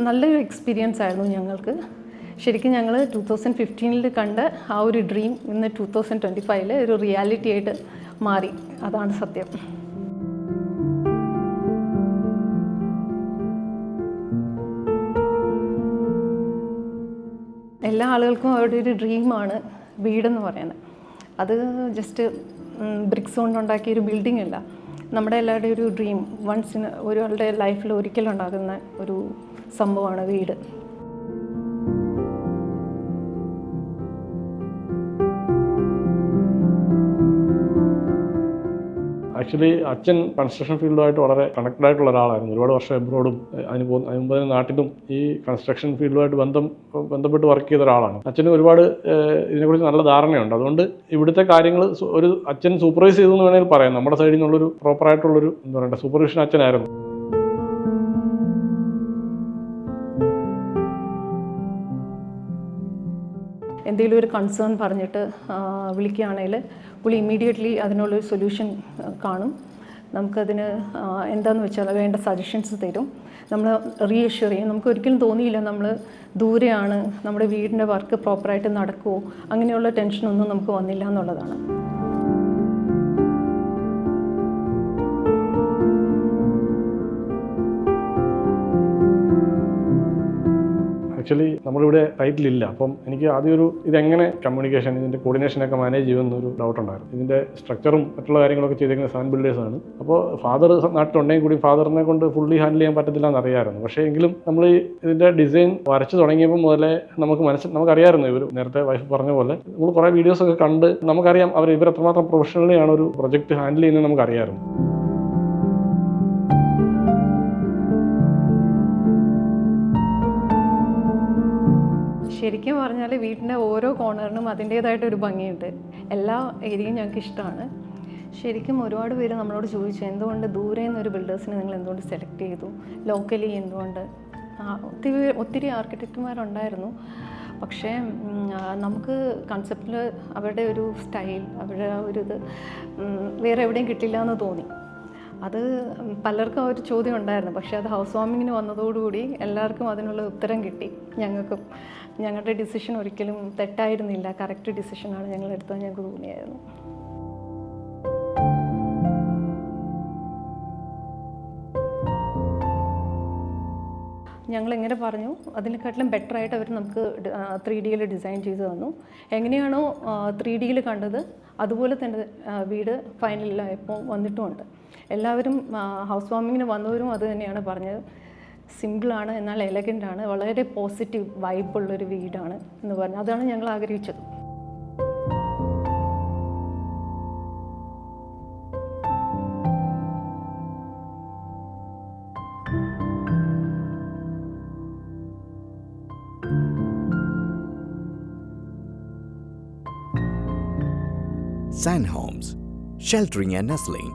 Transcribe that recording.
നല്ലൊരു എക്സ്പീരിയൻസ് ആയിരുന്നു ഞങ്ങൾക്ക്. ശരിക്കും ഞങ്ങൾ 2015 കണ്ട ആ ഒരു ഡ്രീം ഇന്ന് 2025 ഒരു റിയാലിറ്റി ആയിട്ട് മാറി. അതാണ് സത്യം. എല്ലാ ആളുകൾക്കും അവരുടെ ഒരു ഡ്രീമാണ് വീടെന്ന് പറയുന്നത്. അത് ജസ്റ്റ് ബ്രിക്സ് കൊണ്ടുണ്ടാക്കിയൊരു ബിൽഡിംഗ് അല്ല. നമ്മുടെ എല്ലാവരുടെയും ഒരു ഡ്രീം, വൺസിന് ഒരാളുടെ ലൈഫിൽ ഒരിക്കലും ഉണ്ടാകുന്ന ഒരു സംഭവമാണ് വീട്. ആക്ച്വലി അച്ഛൻ കൺസ്ട്രക്ഷൻ ഫീൽഡുമായിട്ട് വളരെ കണക്റ്റഡ് ആയിട്ടുള്ള ഒരാളായിരുന്നു. ഒരുപാട് വർഷം എബ്രോഡും അതിന് മുമ്പ് നാട്ടിലും ഈ കൺസ്ട്രക്ഷൻ ഫീൽഡുമായിട്ട് ബന്ധപ്പെട്ട് വർക്ക് ചെയ്ത ഒരാളാണ്. അച്ഛന് ഒരുപാട് ഇതിനെക്കുറിച്ച് നല്ല ധാരണയുണ്ട്. അതുകൊണ്ട് ഇവിടുത്തെ കാര്യങ്ങൾ ഒരു അച്ഛൻ സൂപ്പർവൈസ് ചെയ്തു എന്ന് വേണമെങ്കിൽ പറയാം. നമ്മുടെ സൈഡിൽ നിന്നുള്ളൊരു പ്രോപ്പറായിട്ടുള്ളൊരു എന്താ പറയുക സൂപ്പർവിഷൻ അച്ഛനായിരുന്നു. എന്തെങ്കിലും ഒരു കൺസേൺ പറഞ്ഞിട്ട് വിളിക്കുകയാണെങ്കിൽ പുള്ളി ഇമ്മീഡിയറ്റ്ലി അതിനുള്ളൊരു സൊല്യൂഷൻ കാണും. നമുക്കതിന് എന്താണെന്ന് വെച്ചാൽ വേണ്ട സജഷൻസ് തരും. നമ്മൾ റീഅഷ്യൂർ ചെയ്യും. നമുക്ക് ഒരിക്കലും തോന്നിയില്ല നമ്മൾ ദൂരെയാണ്, നമ്മുടെ വീടിൻ്റെ വർക്ക് പ്രോപ്പറായിട്ട് നടക്കുമോ, അങ്ങനെയുള്ള ടെൻഷനൊന്നും നമുക്ക് വന്നില്ല എന്നുള്ളതാണ്. ആക്ച്വലി നമ്മളിവിടെ ടൈറ്റിലില്ല. അപ്പം എനിക്ക് ആദ്യം ഇതെങ്ങനെ കമ്മ്യൂണിക്കേഷൻ, ഇതിൻ്റെ കോർഡിനേഷനൊക്കെ മാനേജ് ചെയ്യുമെന്നൊരു ഡൗട്ട് ഉണ്ടായിരുന്നു. ഇതിൻ്റെ സ്ട്രക്ചറും മറ്റുള്ള കാര്യങ്ങളൊക്കെ ചെയ്തേക്കുന്നത് സാൻ ബിൽഡേഴ്സാണ്. അപ്പോൾ ഫാദർ നാട്ടിലുണ്ടെങ്കിൽ കൂടി ഫാദറിനെ കൊണ്ട് ഫുള്ളി ഹാൻഡിൽ ചെയ്യാൻ പറ്റത്തില്ല എന്നറിയാമായിരുന്നു. പക്ഷേ എങ്കിലും നമ്മൾ ഇതിൻ്റെ ഡിസൈൻ വരച്ച് തുടങ്ങിയപ്പോൾ മുതലേ നമുക്കറിയാമായിരുന്നു. ഇവർ നേരത്തെ വൈഫ് പറഞ്ഞ പോലെ നമ്മൾ കുറേ വീഡിയോസൊക്കെ കണ്ട് നമുക്കറിയാം ഇവർ എത്രമാത്രം പ്രൊഫഷണലി ആണ് ഒരു പ്രൊജക്റ്റ് ഹാൻഡിൽ ചെയ്യുന്നത് നമുക്കറിയാമായിരുന്നു. ശരിക്കും പറഞ്ഞാൽ വീടിൻ്റെ ഓരോ കോർണറിനും അതിൻ്റേതായിട്ടൊരു ഭംഗിയുണ്ട്. എല്ലാ ഏരിയയും ഞങ്ങൾക്ക് ഇഷ്ടമാണ്. ശരിക്കും ഒരുപാട് പേര് നമ്മളോട് ചോദിച്ചു എന്തുകൊണ്ട് ദൂരെ നിന്നൊരു ബിൽഡേഴ്സിനെ നിങ്ങൾ എന്തുകൊണ്ട് സെലക്ട് ചെയ്തു, ലോക്കലി എന്തുകൊണ്ട്. ഒത്തിരി ആർക്കിടെക്റ്റുമാരുണ്ടായിരുന്നു. പക്ഷേ നമുക്ക് കൺസെപ്റ്റിൽ അവരുടെ ഒരു സ്റ്റൈൽ, അവരുടെ ഒരു ഇത് വേറെ എവിടെയും കിട്ടില്ല എന്ന് തോന്നി. അത് പലർക്കും ആ ഒരു ചോദ്യം ഉണ്ടായിരുന്നു. പക്ഷേ അത് ഹൗസ് വാമിങ്ങിന് വന്നതോടുകൂടി എല്ലാവർക്കും അതിനുള്ള ഉത്തരം കിട്ടി. ഞങ്ങൾക്കും ഞങ്ങളുടെ ഡിസിഷൻ ഒരിക്കലും തെറ്റായിരുന്നില്ല, കറക്റ്റ് ഡിസിഷനാണ് ഞങ്ങൾ എടുത്തത് ഞങ്ങൾക്ക് തോന്നിയായിരുന്നു. ഞങ്ങളെങ്ങനെ പറഞ്ഞു അതിനെക്കാട്ടിലും ബെറ്ററായിട്ട് അവർ നമുക്ക് 3Dയിൽ ഡിസൈൻ ചെയ്ത് തന്നു. എങ്ങനെയാണോ 3Dയിൽ കണ്ടത് അതുപോലെ തന്നെ വീട് ഫൈനലായപ്പോൾ വന്നിട്ടുമുണ്ട്. എല്ലാവരും ഹൗസ് വാമിങ്ങിന് വന്നവരും അത് തന്നെയാണ് പറഞ്ഞത്. സിമ്പിളാണ്, എന്നാൽ എലഗൻ്റാണ്, വളരെ പോസിറ്റീവ് വൈബുള്ളൊരു വീടാണ് എന്ന് പറഞ്ഞു. അതാണ് ഞങ്ങൾ ആഗ്രഹിച്ചത്. San Homes, sheltering and nestling